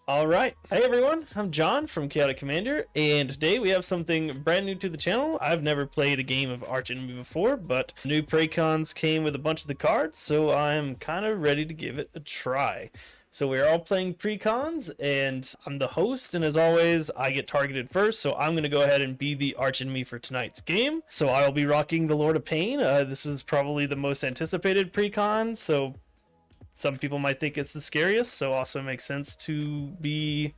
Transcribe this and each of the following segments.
All right. Hey everyone, I'm John from Chaotic Commander, and today we have something brand new to the channel. I've never played a game of Archenemy before, but new precons came with a bunch of the cards, so I'm kind of ready to give it a try. So we're all playing precons, and I'm the host, and as always, I get targeted first, so I'm going to go ahead and be the Archenemy for tonight's game. So I'll be rocking the Lord of Pain. This is probably the most anticipated precon, so some people might think it's the scariest, so also makes sense to be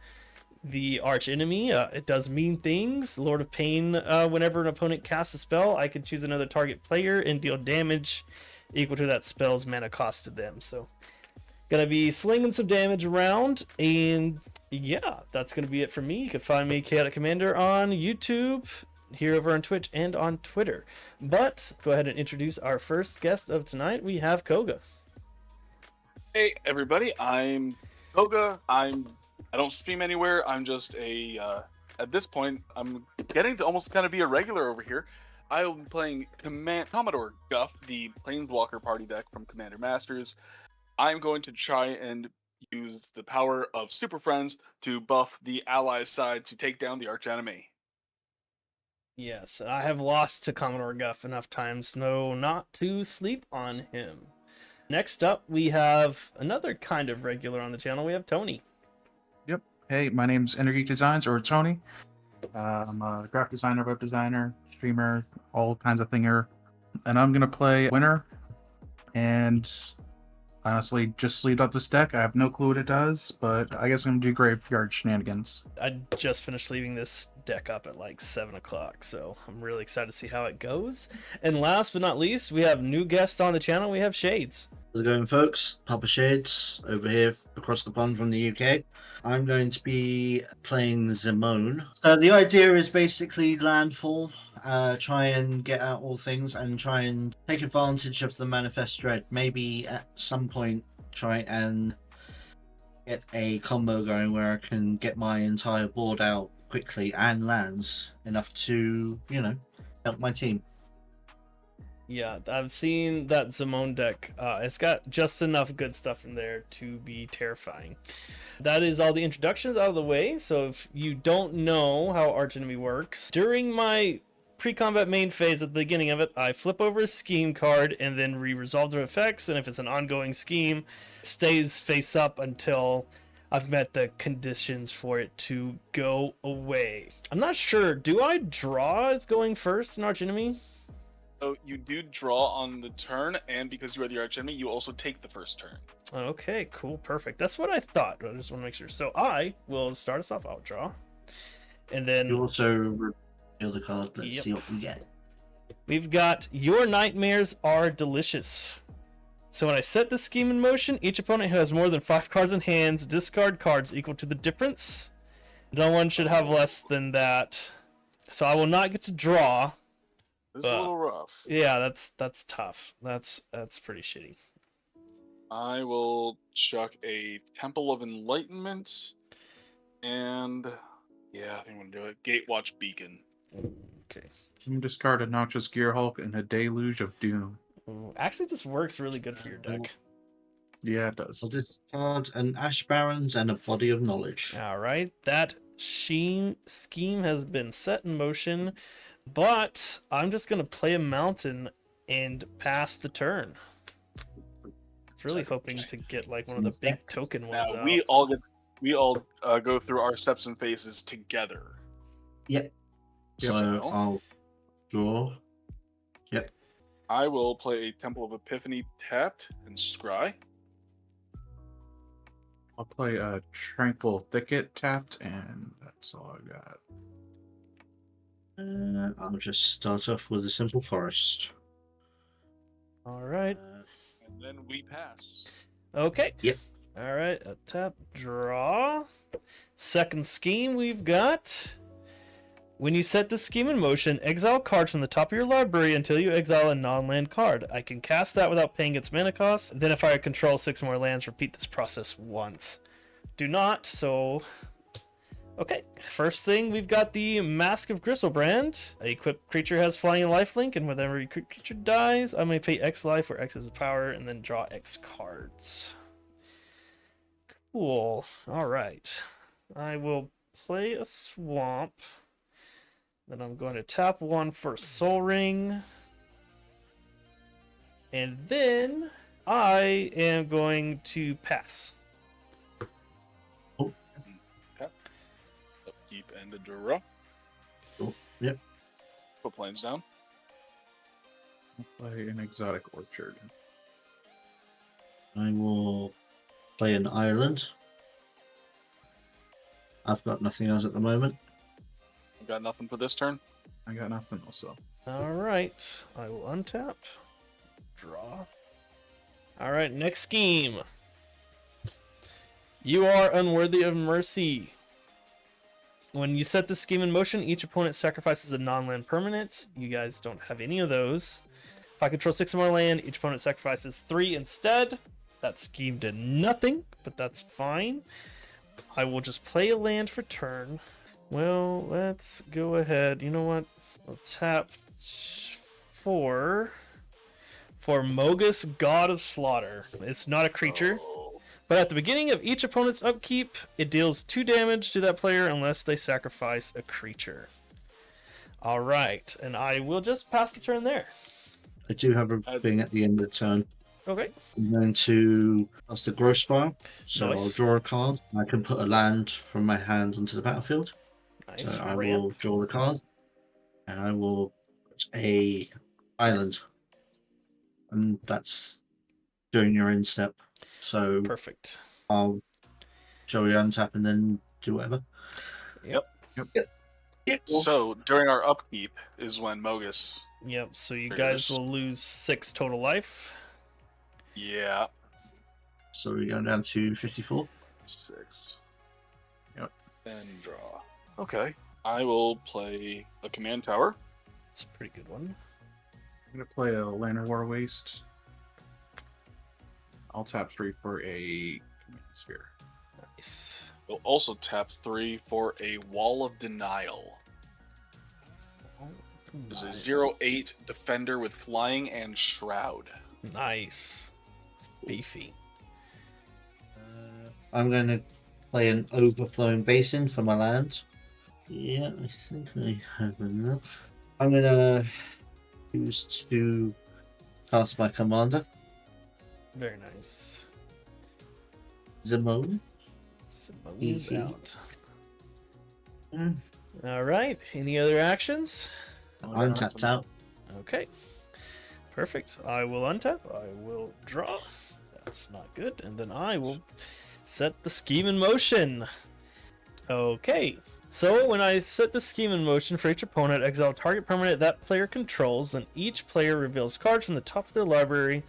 the Archenemy. It does mean things. Lord of Pain, whenever an opponent casts a spell, I can choose another target player and deal damage equal to that spell's mana cost to them. So, gonna be slinging some damage around, and yeah, that's gonna be it for me. You can find me, Chaotic Commander, on YouTube, here over on Twitch, and on Twitter. But, go ahead and introduce our first guest of tonight. We have Koga. Hey everybody, I'm Koga. I don't stream anywhere. I'm just at this point, I'm getting to almost kind of be a regular over here. I will be playing Commodore Guff, the Planeswalker party deck from Commander Masters. I'm going to try and use the power of Super Friends to buff the allies side to take down the Archenemy. Yes, I have lost to Commodore Guff enough times, no, not to sleep on him. Next up, we have another kind of regular on the channel. We have Tony. Yep. Hey, my name's Energeek Designs, or Tony. I'm a graphic designer, web designer, streamer, all kinds of thinger. And I'm going to play Winner. And honestly, just sleeved up this deck. I have no clue what it does, but I guess I'm going to do graveyard shenanigans. I just finished leaving this deck up at like 7 o'clock, so I'm really excited to see how it goes. And last but not least, we have new guest on the channel. We have Shades. How's it going, folks? Papa Shades over here across the pond from the UK. I'm going to be playing Duskmourn. So the idea is basically landfall, try and get out all things and try and take advantage of the Manifest Dread. Maybe at some point try and get a combo going where I can get my entire board out quickly and lands enough to, help my team. Yeah, I've seen that Duskmourn deck. It's got just enough good stuff in there to be terrifying. That is all the introductions out of the way. So if you don't know how Archenemy works, during my pre-combat main phase at the beginning of it, I flip over a scheme card and then re-resolve the effects. And if it's an ongoing scheme, it stays face up until I've met the conditions for it to go away. I'm not sure. Do I draw as going first in Archenemy? So you do draw on the turn, and because you are the Archenemy, you also take the first turn. Okay, cool, perfect. That's what I thought. I just want to make sure. So I will start us off. I'll draw, and then You also reveal the card. Let's see what we get. We've got Your Nightmares Are Delicious. So when I set the scheme in motion, each opponent who has more than 5 cards in hands discard cards equal to the difference. No one should have less than that. So I will not get to draw. This is a little rough. Yeah, that's tough. That's pretty shitty. I will chuck a Temple of Enlightenment, and yeah, I think I'm gonna do it. Gatewatch Beacon. Okay. You can discard a Noxious Gear Hulk and a Deluge of Doom. Actually, this works really good for your deck. Yeah, it does. I'll discard an Ash Barrens and a Body of Knowledge. All right, that scheme has been set in motion, but I'm just gonna play a mountain and pass the turn. Really hoping to get like one of the big token ones Now out. we all go through our steps and phases together. Yep. So I'll draw. Yep. I will play a Temple of Epiphany tapped and scry. I'll play a Tranquil Thicket tapped, and that's all I got. I'll just start off with a simple forest. All right. And then we pass. Okay. Yep. All right. A tap, draw. Second scheme we've got. When you set the scheme in motion, exile cards from the top of your library until you exile a non-land card. I can cast that without paying its mana cost. Then if I control 6 more lands, repeat this process once. Do not, so... Okay, first thing, we've got the Mask of Gristlebrand. A equipped creature has flying and lifelink, and whenever a creature dies, I may pay X life, where X is the power, and then draw X cards. Cool. Alright. I will play a swamp. Then I'm going to tap 1 for Soul Ring. And then I am going to pass. Upkeep and a draw. Oh, yep. Put planes down. Play an exotic orchard. I will play an island. I've got nothing else at the moment. I've got nothing for this turn. I got nothing also. All right. I will untap. Draw. All right. Next scheme. You are unworthy of mercy. When you set the scheme in motion, each opponent sacrifices a non-land permanent. You guys don't have any of those. If I control 6 or more land, each opponent sacrifices 3 instead. That scheme did nothing, but that's fine. I will just play a land for turn. Well, let's go ahead. You know what? I'll tap 4 for Mogus, God of Slaughter. It's not a creature. Oh. But at the beginning of each opponent's upkeep, it deals 2 damage to that player unless they sacrifice a creature. Alright, and I will just pass the turn there. I do have a thing at the end of the turn. Okay. I'm going to that's the growth spire. So Nice. I'll draw a card. I can put a land from my hand onto the battlefield. Nice. So I Ramp. will draw the card. And I will put a island. And that's doing your end step. So Perfect. I'll show you untap and then do whatever. Yep. Yep. So during our upkeep is when Mogus. Yep. So you There it guys is. will lose 6 total life. Yeah. So we're going down to 54. 6. Yep. And draw. Okay. I will play a command tower. It's a pretty good one. I'm gonna play a Lantern War Waste. I'll tap 3 for a command sphere. Nice. We'll also tap 3 for a Wall of Denial. There's a 0/8 defender with flying and shroud. Nice. It's beefy. I'm going to play an overflowing basin for my land. Yeah, I think I have enough. I'm going to choose to cast my commander, Very nice. Zimone. Simone's Easy. out. Mm. All right. Any other actions? I'm tapped out. Okay. Perfect. I will untap. I will draw. That's not good. And then I will set the scheme in motion. Okay. So when I set the scheme in motion for each opponent, exile target permanent that player controls, then each player reveals cards from the top of their library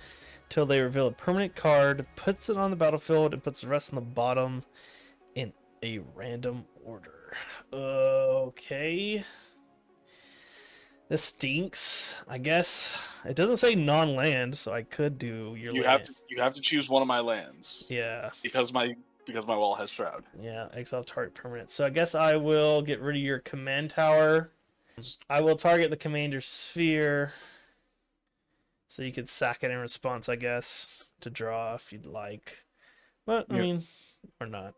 till they reveal a permanent card, puts it on the battlefield, and puts the rest on the bottom in a random order. Okay. This stinks. I guess it doesn't say non-land, so I could do your You land. have to choose one of my lands. Yeah. Because my wall has shroud. Yeah, exile target permanent. So I guess I will get rid of your command tower. I will target the commander sphere. So you could sack it in response, I guess, to draw if you'd like. But, I Yep. mean, or not.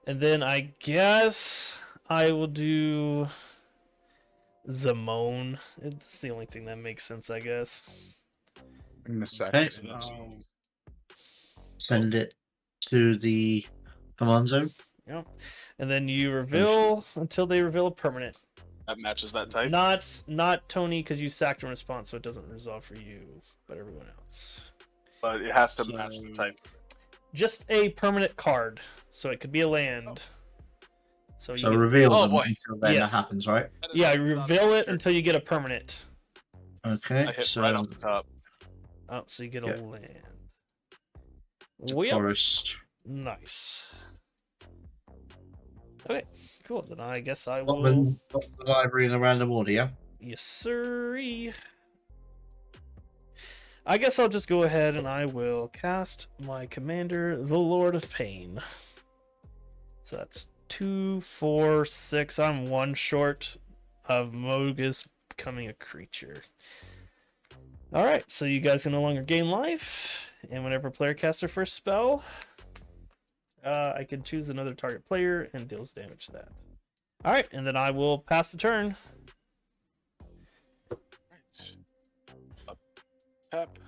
And then I guess I will do Zimone. It's the only thing that makes sense, I guess. I'm gonna sack Okay. it. Send it to the command zone. Yep. And then you reveal until they reveal a permanent. That matches that type. Not Tony, because you sacked in response, so it doesn't resolve for you, but everyone else. But it has to match the type. Just a permanent card, so it could be a land. So you So get- reveal Oh, them boy. until then Yes. that happens, right? yeah, It's not a reveal it creature. until you get a permanent. Okay. I hit So right off the top. Oh, so you get a Yeah. land. it's a Well, forest. nice. Okay, cool. Then I guess I Got will. the library in a random order, yeah? Yes, sirree. I guess I'll just go ahead and I will cast my commander, the Lord of Pain. So that's 2, 4, 6. I'm 1 short of Mogus becoming a creature. Alright, so you guys can no longer gain life. And whenever a player casts their first spell, I can choose another target player and deals damage to that. All right, and then I will pass the turn. Right. Up, tap.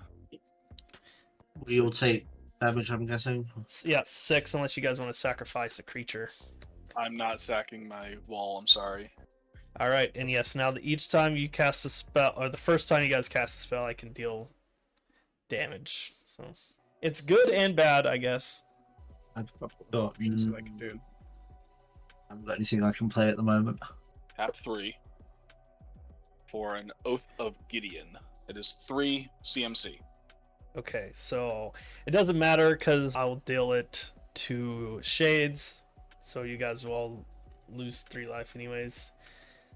You'll take damage, I'm guessing. Yeah, 6 unless you guys want to sacrifice a creature. I'm not sacking my wall. I'm sorry. All right, and yes, now that each time you cast a spell, or the first time you guys cast a spell, I can deal damage. So it's good and bad, I guess. I have a couple of Got, options that I can do. I haven't got anything I can play at the moment. Tap 3 for an Oath of Gideon. It is 3 CMC. Okay, so it doesn't matter because I'll deal it to Shades, so you guys will all lose 3 life anyways.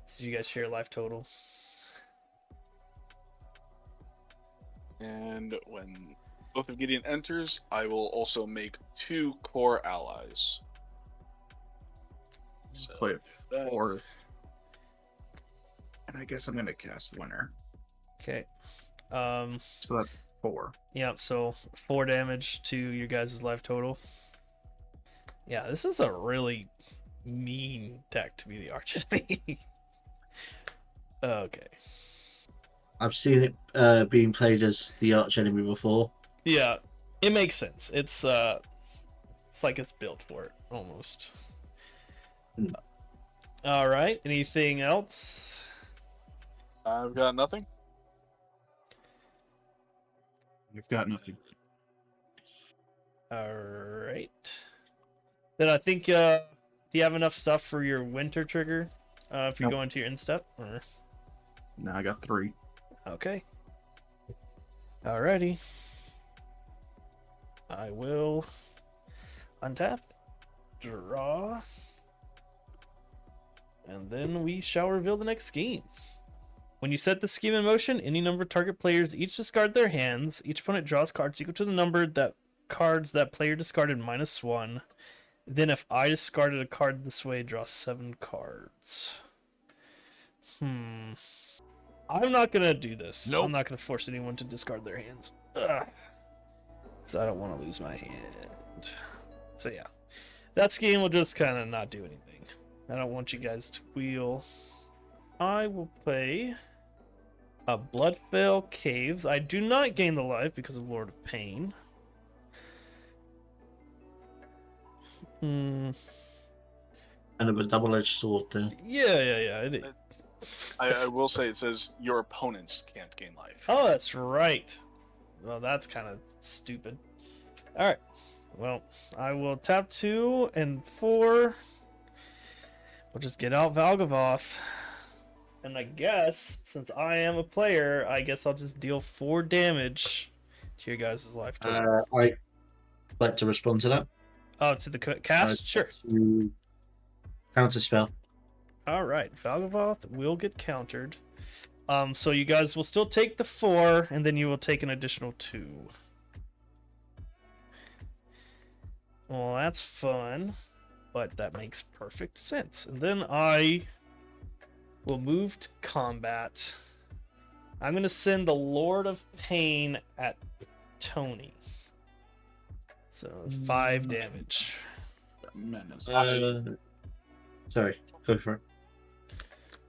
So you guys share life total. And when Oath of Gideon enters, I will also make 2 core allies. So Play it that's- fourth. And I guess I'm gonna cast Winter. Okay. So that's 4. Yeah, so 4 damage to your guys' life total. Yeah, this is a really mean deck to be the Archenemy. Okay. I've seen it being played as the Archenemy before. Yeah, it makes sense. It's like it's built for it almost. Hmm. All right. Anything else? I've got nothing. You've got nothing. All right. Then I think do you have enough stuff for your winter trigger? If you Nope. go into your instep, or Now I got 3. okay. Alrighty. I will untap, draw, and then we shall reveal the next scheme. When you set the scheme in motion, any number of target players each discard their hands. Each opponent draws cards equal to the number that cards that player discarded -1. Then if I discarded a card this way, draw 7 cards. I'm not gonna do this. Nope. I'm not gonna force anyone to discard their hands. Ugh. So I don't want to lose my hand. So yeah, that scheme will just kind of not do anything. I don't want you guys to wheel. I will play a Bloodfell Caves. I do not gain the life because of Lord of Pain. Kind of a double-edged sword there. Yeah, it is. I will say it says your opponents can't gain life. Oh, that's right. Well, that's kind of stupid. Alright. Well, I will tap 2 and 4. We'll just get out Valgavoth. And I guess, since I am a player, I guess I'll just deal 4 damage to your guys' life total. I'd like to respond to that. Oh, to the cast? Sure. To counter spell. Alright, Valgavoth will get countered. So you guys will still take the 4, and then you will take an additional 2. Well, that's fun, but that makes perfect sense. And then I will move to combat. I'm going to send the Lord of Pain at Tony. So 5 damage. Menace. Sorry, go for it.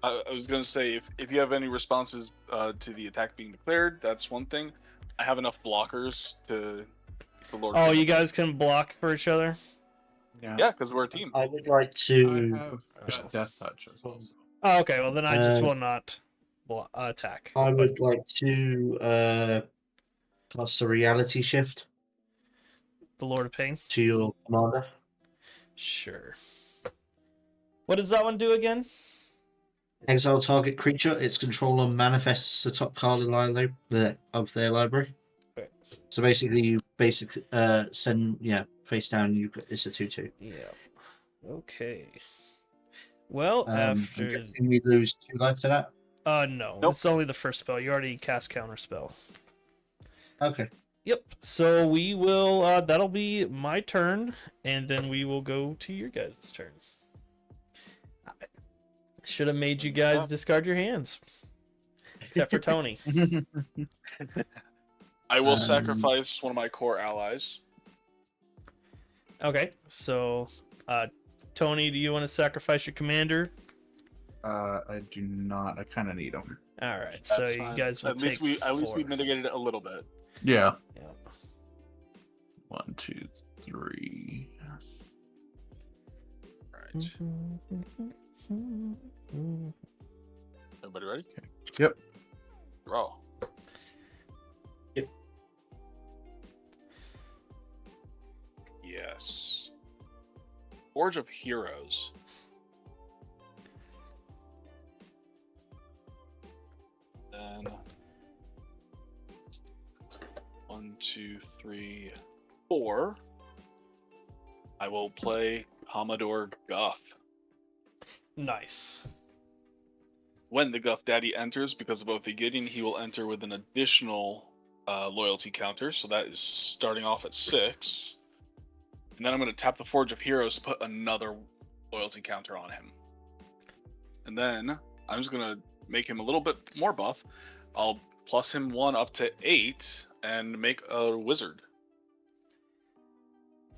I was going to say, if you have any responses to the attack being declared, that's one thing. I have enough blockers to Lord. Oh, you guys can block for each other? Yeah, because we're a team. I would like I to. have Death Touch as well. Oh, okay, well then I just will not attack. I But would like to cast a reality shift the Lord of Pain? to your commander. Sure. What does that one do again? Exile target creature. Its controller manifests the top card of their library. Okay. So basically, you send face down. It's a 2/2. Yeah. Okay. Well, I'm after guessing we lose 2 life to that. no, Nope. it's only the first spell. You already cast counter spell. Okay. Yep. So we will. That'll be my turn, and then we will go to your guys' turn. Should have made you guys discard your hands, except for Tony. I will sacrifice one of my core allies. Okay, so Tony, do you want to sacrifice your commander? I do not. I kind of need them. All right, so That's you fine. guys will At least take we 4. mitigated it a little bit. Yeah. Yep. 1, 2, 3. Right. Everybody ready? Yep. Draw. Yep. Yes. Forge of Heroes. Then 1, 2, 3, 4. I will play Commodore Guff. Nice. When the Guff Daddy enters, because of Oath Gideon, he will enter with an additional loyalty counter. So that is starting off at 6. And then I'm going to tap the Forge of Heroes to put another loyalty counter on him. And then I'm just going to make him a little bit more buff. I'll plus him 1 up to 8 and make a wizard.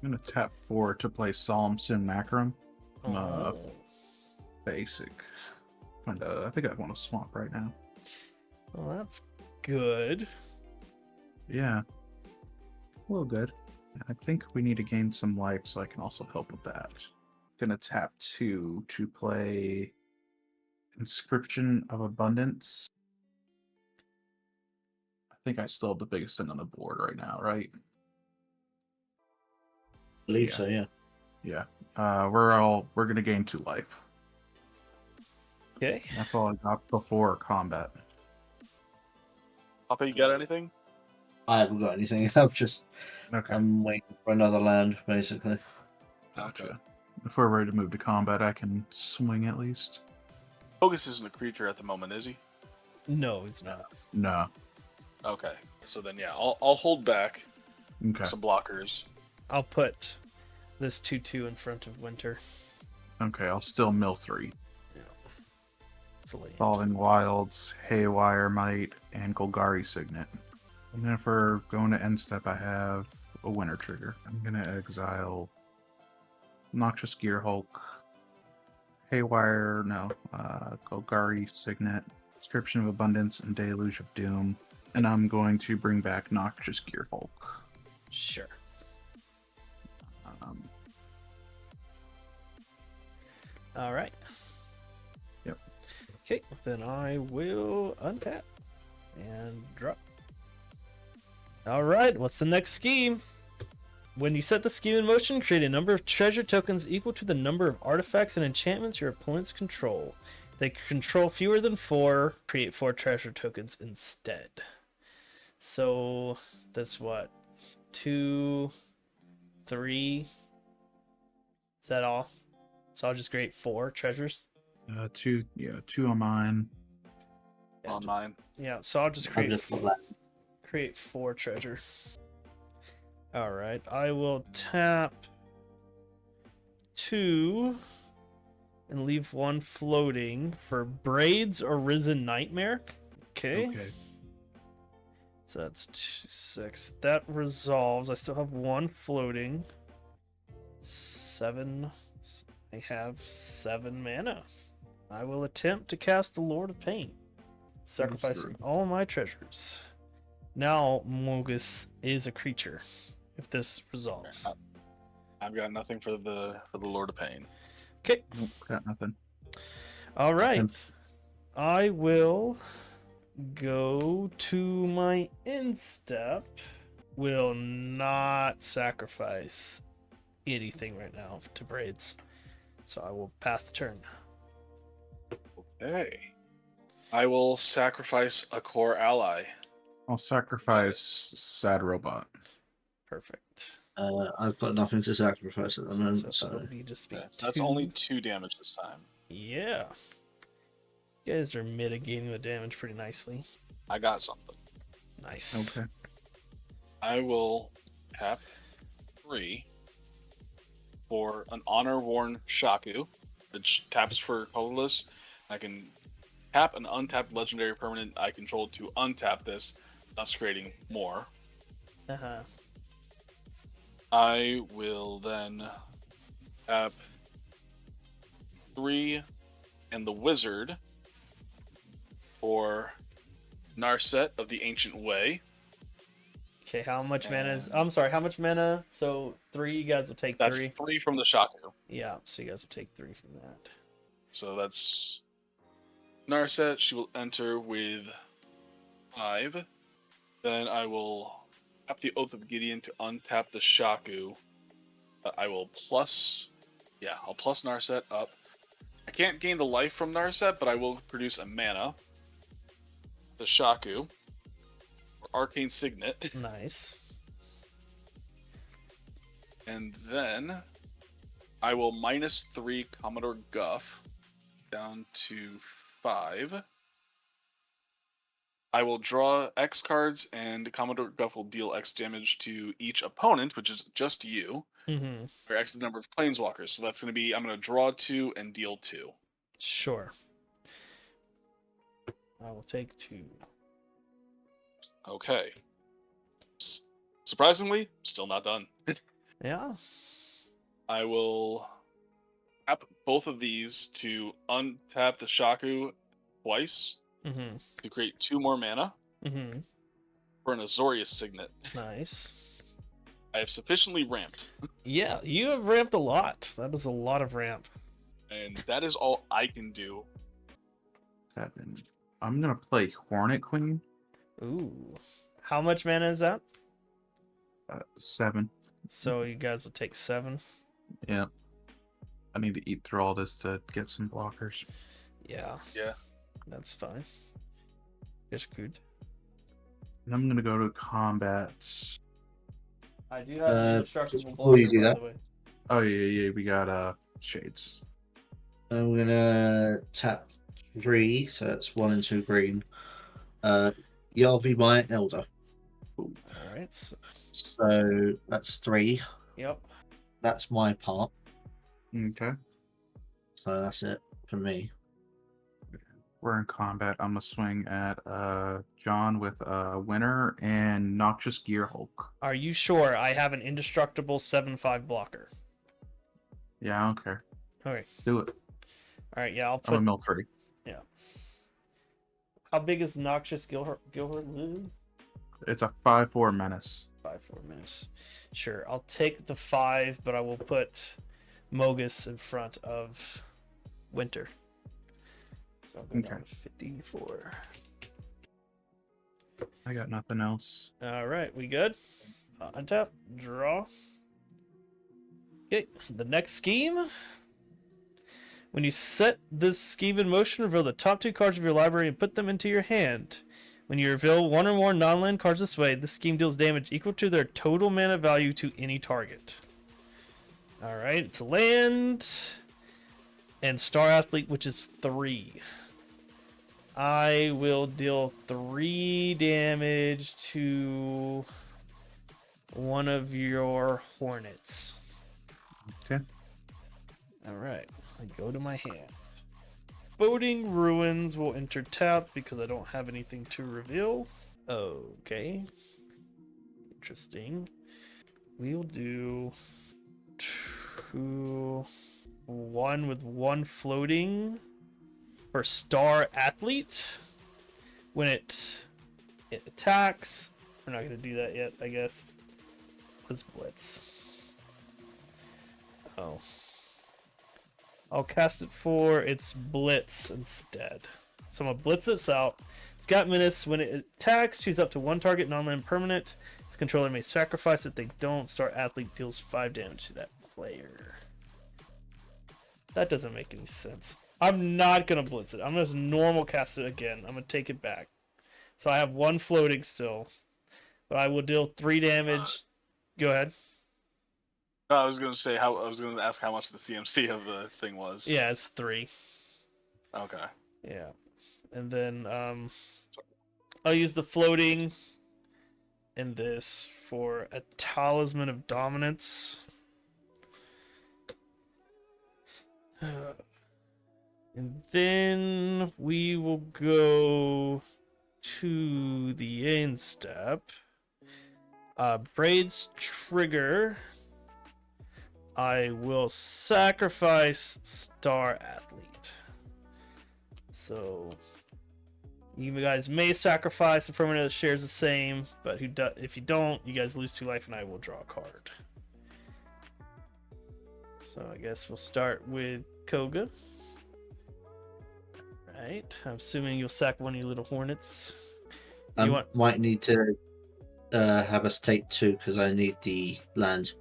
I'm gonna tap 4 to play Solemn Sin Macrum. Oh. Basic. I think I want to swamp right now. Well, that's good. Yeah. A little good. I think we need to gain some life, so I can also help with that. Gonna tap 2 to play Inscription of Abundance. I think I still have the biggest thing on the board right now, right? believe Yeah. so, yeah. Yeah. We're gonna gain 2 life. Okay. That's all I got before combat. Papa, you got anything? I haven't got anything. Okay. I'm waiting for another land, basically. Gotcha. Okay. If we're ready to move to combat, I can swing at least. Focus isn't a creature at the moment, is he? No, it's not. No. Okay. So then, yeah, I'll hold back Okay. some blockers. I'll put this 2/2 in front of Winter. Okay, I'll still mill 3. It's a land. Falling Wilds, Haywire Might, and Golgari Signet. And then if we're going to end step, I have a winter trigger. I'm gonna exile Noxious Gear Hulk, Golgari Signet, Inscription of Abundance, and Deluge of Doom. And I'm going to bring back Noxious Gear Hulk. Sure. All right. Yep. Okay, then I will untap and drop. All right, what's the next scheme? When you set the scheme in motion, create a number of treasure tokens equal to the number of artifacts and enchantments your opponents control. If they control fewer than 4, create 4 treasure tokens instead. So that's what? 2, 3. Is that all? So I'll just create 4 treasures. 2 on mine. Yeah, On just- mine. Yeah, so I'll just I'm create just lands. create 4 treasure. All right, I will tap 2 and leave 1 floating for Braids Arisen Nightmare. Okay. So that's 6. That resolves. I still have 1 floating. 7. I have 7 mana. I will attempt to cast the Lord of Pain, sacrificing all my treasures. Now Mogus is a creature if this resolves. I've got nothing for the Lord of Pain. Okay. Nope, got nothing. All right. Attempt. I will go to my end step. Will not sacrifice anything right now to Braids. So I will pass the turn. Okay. I will sacrifice a core ally. I'll sacrifice Sad Robot. Perfect. I've got nothing to sacrifice at the moment, So so that'll be just be Okay, so that's 2. only 2 damage this time. Yeah. You guys are mitigating the damage pretty nicely. I got something. Nice. Okay. I will tap 3 for an Honor Worn Shaku, which taps for colorless. I can tap an untapped legendary permanent I control to untap this, thus creating more. Uh-huh. I will then tap 3 and the Wizard for Narset of the Ancient Way. Okay, how much mana is? And- I'm sorry, how much mana? So 3, you guys will take That's 3. 3 from the Shaku. Yeah, so you guys will take 3 from that. So that's Narset. She will enter with 5. Then I will tap the Oath of Gideon to untap the Shaku. I will plus, yeah, I'll plus Narset up. I can't gain the life from Narset, but I will produce a mana. The Shaku, or Arcane Signet, Nice. and then I will -3 Commodore Guff down to 5. I will draw X cards, and Commodore Guff will deal X damage to each opponent, which is just you, Mm-hmm. or X is the number of Planeswalkers. So that's going to be, I'm going to draw 2 and deal 2. Sure. I will take 2. Okay. Surprisingly, still not done. Yeah. I will tap both of these to untap the Shaku twice Mm-hmm. to create 2 more mana Mm-hmm. for an Azorius Signet. Nice. I have sufficiently ramped, Yeah, you have ramped a lot. That is a lot of ramp. and that is all I can do. 7. I'm gonna play Hornet Queen. Ooh. How much mana is that? 7. So you guys will take 7. Yeah. I need to eat through all this to get some blockers. Yeah. Yeah. That's fine. Just good. And I'm gonna go to combat. I do have an indestructible just before you blocker, do by that- the way. Oh yeah, we got shades. I'm gonna tap 3, so that's 1 and 2 green. Yarvi my Elder. Alright, so, So that's 3. yep. That's my part. Okay. So that's it for me. We're in combat. I'm gonna swing at John with Winner and Noxious Gearhulk. Are you sure I have an indestructible 7/5 blocker? Yeah, I don't care. Okay. Do it. Alright, yeah, I'll I'm a put. mill 3. How big is Noxious Gilhort? It's a 5/4 menace. 5/4 minutes. Sure, I'll take the 5, but I will put Mogus in front of Winter. So I'll go down Okay. to 54. I got nothing else. Alright, we good? Untap, draw. Okay, the next scheme. When you set this scheme in motion, reveal the top 2 cards of your library and put them into your hand. When you reveal 1 or more non-land cards this way, this scheme deals damage equal to their total mana value to any target. Alright, it's a land. And Star Athlete, which is 3. I will deal 3 damage to one of your Hornets. Okay. Alright, I go to my hand. Boding Ruins will enter tap because I don't have anything to reveal. Okay. Interesting. We'll do 2, 1 with 1 floating for Star Athlete. When it attacks, we're not going to do that yet, I guess. Let's blitz. Oh. I'll cast it for its blitz instead. So I'm gonna blitz this out. It's got menace. When it attacks, choose up to 1 target non-land permanent. Its controller may sacrifice it. They don't. Star Athlete deals 5 damage to that player. That doesn't make any sense. I'm not gonna blitz it. I'm gonna just normal cast it again. I'm gonna take it back. So I have 1 floating still, but I will deal 3 damage. Go ahead. I was going to say I was going to ask how much the CMC of the thing was. Yeah, it's 3. Okay. Yeah. And then I'll use the floating in this for a Talisman of Dominance. And then we will go to the end step. Braid's Trigger I will sacrifice Star Athlete. So you guys may sacrifice a permanent that shares the same, but if you don't, you guys lose 2 life and I will draw a card. So I guess we'll start with Koga. Right. I'm assuming you'll sack one of your little hornets. Might need to have us take 2 because I need the land.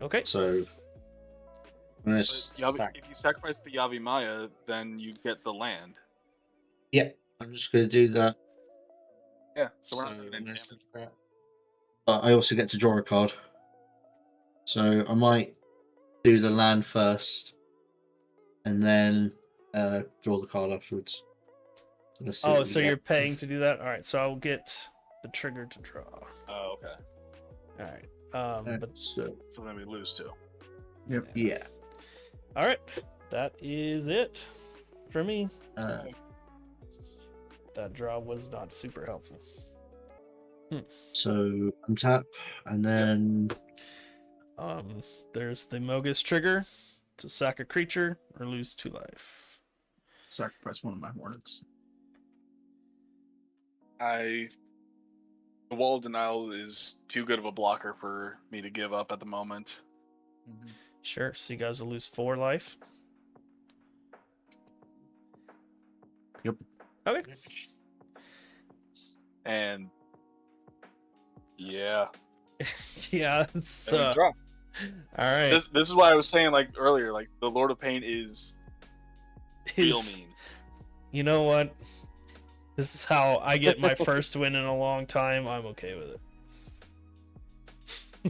Okay. So I'm If you sacrifice the Yavimaya, then you get the land. Yep, I'm just going to do that. Yeah, so we're not taking any damage. But I also get to draw a card. So I might do the land first and then draw the card afterwards. Let's see Oh, what we so get. you're paying to do that? All right, so I'll get the trigger to draw. Oh, okay. All right. But So then we lose 2. Yep. yeah. all right, that is it for me. That draw was not super helpful. So untap and then There's the Mogus trigger to sack a creature or lose 2 life. Sacrifice one of my hornets. The Wall of Denial is too good of a blocker for me to give up at the moment. Sure. So you guys will lose 4 life. Yep. Okay. And yeah, Yeah. It's, and we draw. all right. This is why I was saying like earlier, like the Lord of Pain is real Is- mean. You know what? This is how I get my first win in a long time. I'm okay with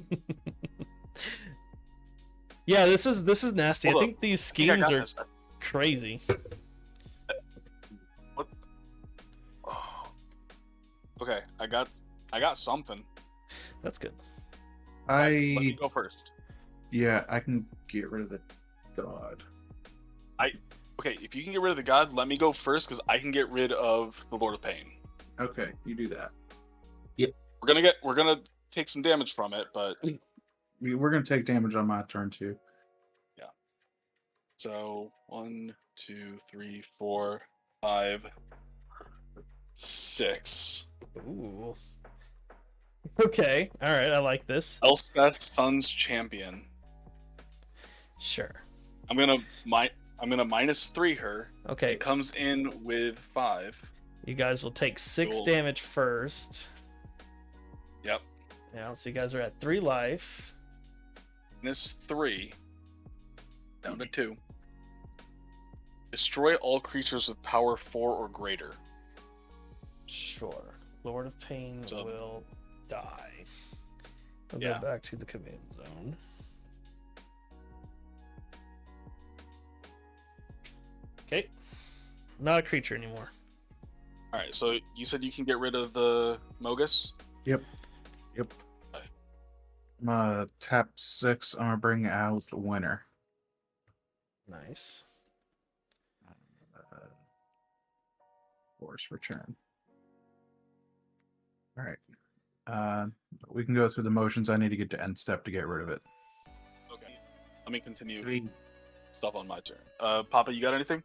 it. Yeah, this is nasty. Hold I up. think these I think I schemes got are this. crazy. What? Oh. Okay, I got something. That's good. Guys, let me go first. Yeah, I can get rid of the god. Okay, if you can get rid of the god, let me go first because I can get rid of the Lord of Pain. Okay, you do that. We're gonna take some damage from it, but We're gonna take damage on my turn too. so 1, 2, 3, 4, 5, 6. Ooh. Okay. All right. I like this. Elspeth's Son's Champion. Sure. I'm gonna -3 her. Okay. It comes in with 5. You guys will take 6 Cool. damage first. Yep. Yeah. So you guys are at 3 life. -3. Down to 2. Destroy all creatures with power 4 or greater. Sure. Lord of Pain So- will die. I'll Yeah. go back to the command zone. Okay. Not a creature anymore. Alright, so you said you can get rid of the Mogus? I'm gonna tap 6. I'm gonna bring out the winner. Nice. Force return. All right. We can go through the motions. I need to get to end step to get rid of it. Okay. Let me continue 3. stuff on my turn. Papa, you got anything?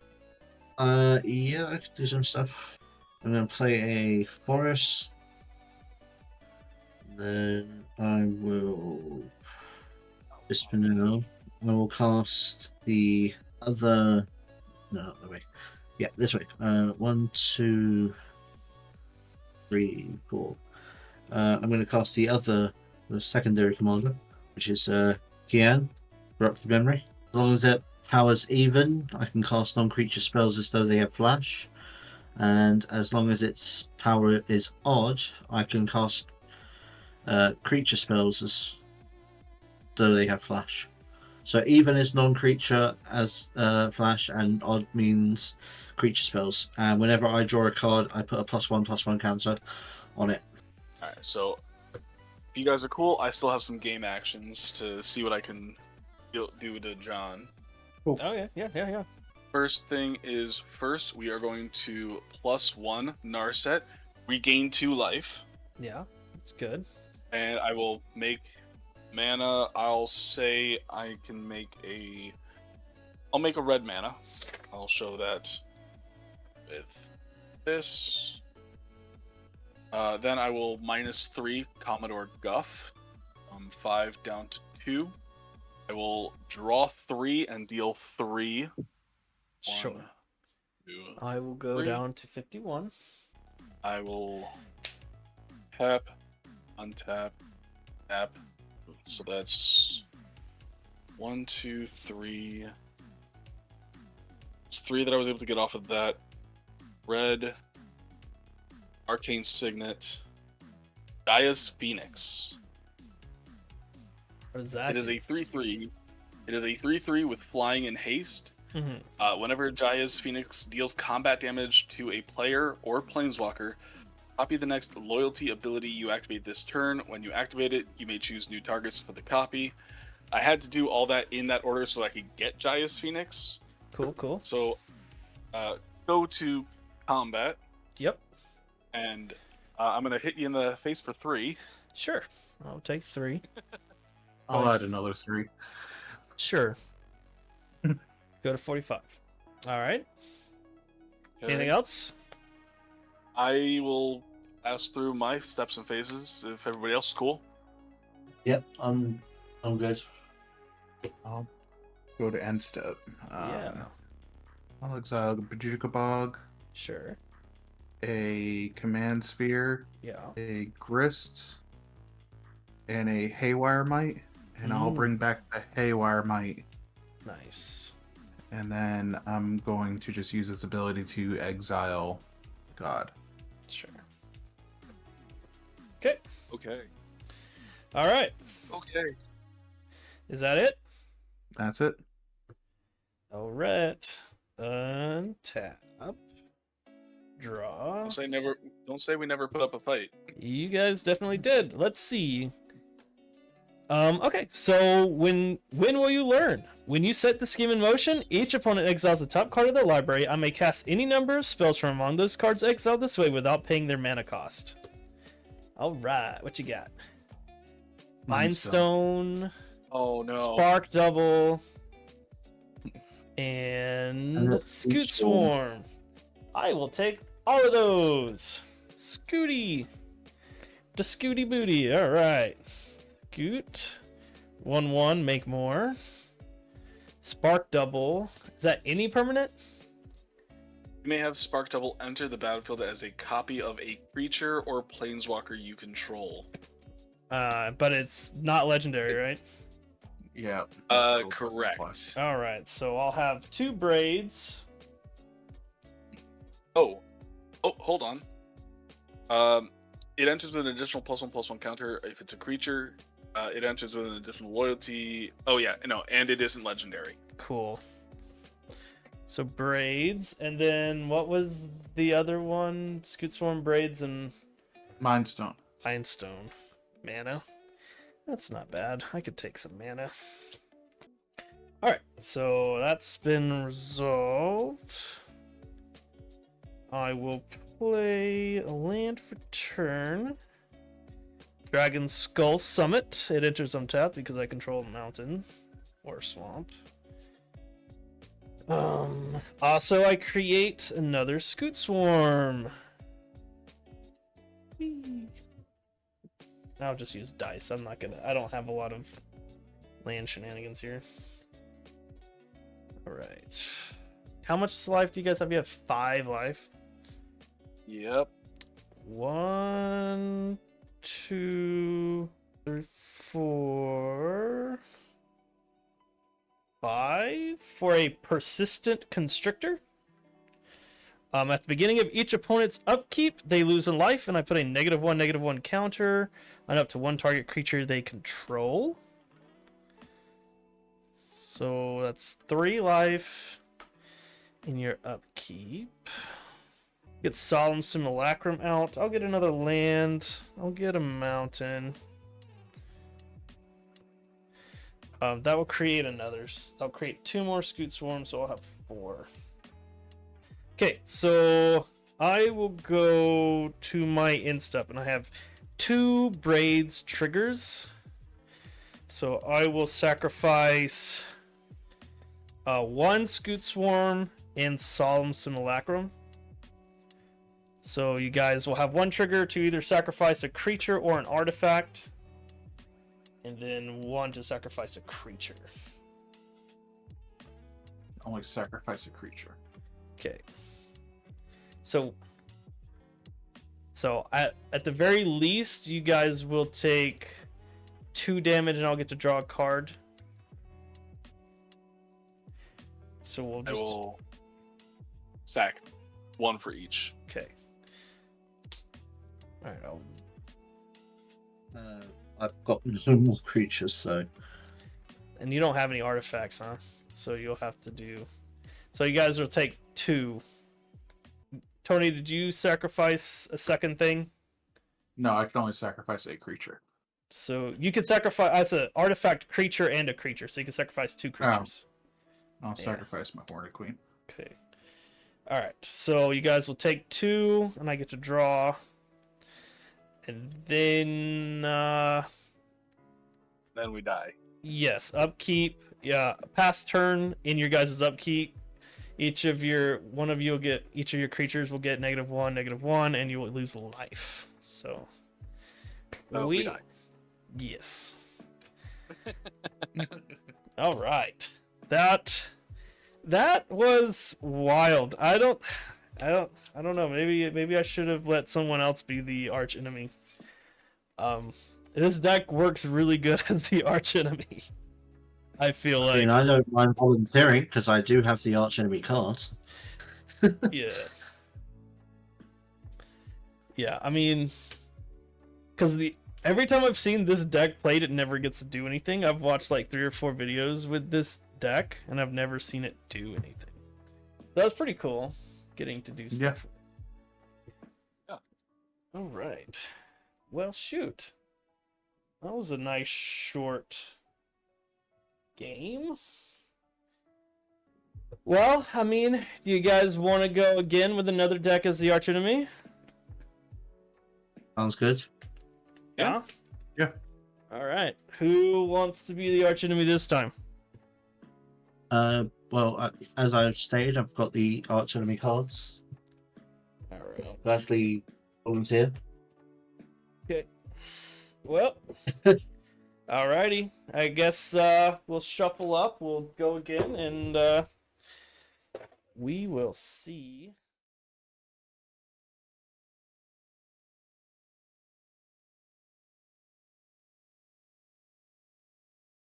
Yeah, I could do some stuff. I'm gonna play a forest. Then I will just for now. I will cast the other. No, the way. Yeah, this way. 1, 2, 3, 4. I'm going to cast the secondary commander, which is Kian, Corrupted Memory. As long as that power's even, I can cast non-creature spells as though they have flash. And as long as its power is odd, I can cast creature spells as though they have flash. So even is non-creature as flash, and odd means creature spells. And whenever I draw a card, I put a +1/+1 counter on it. Alright, so if you guys are cool, I still have some game actions to see what I can do to John. Oh yeah, yeah. First thing is, first we are going to +1 Narset, regain 2 life, Yeah, it's good. and I will make Mana, I'll say I can make I'll make a red mana. I'll show that with this. Then I will -3 Commodore Guff. 5 down to 2. I will draw 3 and deal 3. Sure. 1, 2, I will go 3. down to 51. I will tap, untap, tap. So that's 1, 2, 3. It's 3 that I was able to get off of that. Red, Arcane Signet, Gaea's Phoenix. What is that? It is a 3/3. It is a 3/3 with flying and haste. Whenever Gaea's Phoenix deals combat damage to a player or planeswalker, copy the next loyalty ability you activate this turn. When you activate it, you may choose new targets for the copy. I had to do all that in that order so I could get Gaea's Phoenix. Cool. So, go to combat, Yep. and I'm gonna hit you in the face for 3. Sure. I'll take 3. I'll add another 3. Sure. Go to 45. All right. Okay. Anything else? I will pass through my steps and phases if everybody else is cool. Yep, I'm good. I'll go to end step. Yeah. I'll exile Bajuka Bog, Sure. a Command Sphere, Yeah. a Grist, and a Haywire Might. And I'll bring back the Haywire Might. Nice. And then I'm going to just use its ability to exile God. Sure. Okay. Okay. All right. Okay. Is that it? That's it. All right. Untap. Draw. Don't say we never put up a fight. You guys definitely did. Let's see. Okay, so when will you learn? When you set the scheme in motion, each opponent exiles the top card of their library. I may cast any number of spells from among those cards exiled this way without paying their mana cost. All right, what you got? Mind Stone, Oh no. Spark Double, and Scoot Swarm. I will take all of those. Scooty. The Scooty Booty. All right. Scoot. 1/1, make more. Spark Double. Is that any permanent? You may have Spark Double enter the battlefield as a copy of a creature or planeswalker you control. But it's not legendary, right? Yeah. Correct. All right, so I'll have 2 braids. Oh, hold on. It enters with an additional +1/+1 counter if it's a creature. It enters with an additional loyalty. Oh yeah, no, and it isn't legendary. Cool. So braids, and then what was the other one? Scoot Swarm, braids, and Mind Stone. Mindstone. Mana. That's not bad. I could take some mana. Alright, so that's been resolved. I will play a land for turn. Dragon Skull Summit. It enters untapped because I control a mountain or swamp. Also, I create another Scoot Swarm. Whee. I'll just use dice. I don't have a lot of land shenanigans here. Alright. How much life do you guys have? You have 5 life. Yep. 1, 2, 3, 4, 5 for a persistent constrictor. At the beginning of each opponent's upkeep, they lose a life, and I put a -1/-1 counter on up to 1 target creature they control. So that's 3 life in your upkeep. Get Solemn Simulacrum out. I'll get another land. I'll get a mountain. That will create another. I'll create 2 more Scoot Swarms, so I'll have 4. Okay, so I will go to my end step, and I have 2 braids triggers. So I will sacrifice one Scoot Swarm and Solemn Simulacrum. So you guys will have one trigger to either sacrifice a creature or an artifact, and then one to sacrifice a creature. Only sacrifice a creature. Okay. So at the very least, you guys will take 2 damage, and I'll get to draw a card. So we'll I just will sack 1 for each. okay. All right. I've got no more creatures, so And you don't have any artifacts, huh? So you'll have to do. So you guys will take 2. Tony, did you sacrifice a second thing? No, I can only sacrifice a creature. So you could sacrifice as an artifact creature and a creature. So you can sacrifice 2 creatures. I'll sacrifice my Horned Queen. Okay. All right. So you guys will take 2, and I get to draw. And then, Then we die. yes, upkeep. Yeah, past turn in your guys' upkeep. Each of your creatures will get -1, -1, and you will lose a life. So We die. Yes. All right. That was wild. I don't know. Maybe I should have let someone else be the archenemy. This deck works really good as the archenemy. I feel I mean, like I don't mind volunteering because I do have the Archenemy cards. yeah. Yeah, I mean, because every time I've seen this deck played, it never gets to do anything. I've watched like 3 or 4 videos with this deck, and I've never seen it do anything. That was pretty cool, getting to do stuff. Yeah. All right. Well, shoot. That was a nice short game. Well, I mean, do you guys want to go again with another deck as the archenemy? Sounds good. Yeah. Yeah. All right. Who wants to be the archenemy this time? Well, as I've stated, I've got the Archenemy cards. All right. Gladly volunteer. Okay. Well. Alrighty. I guess we'll shuffle up. We'll go again, and we will see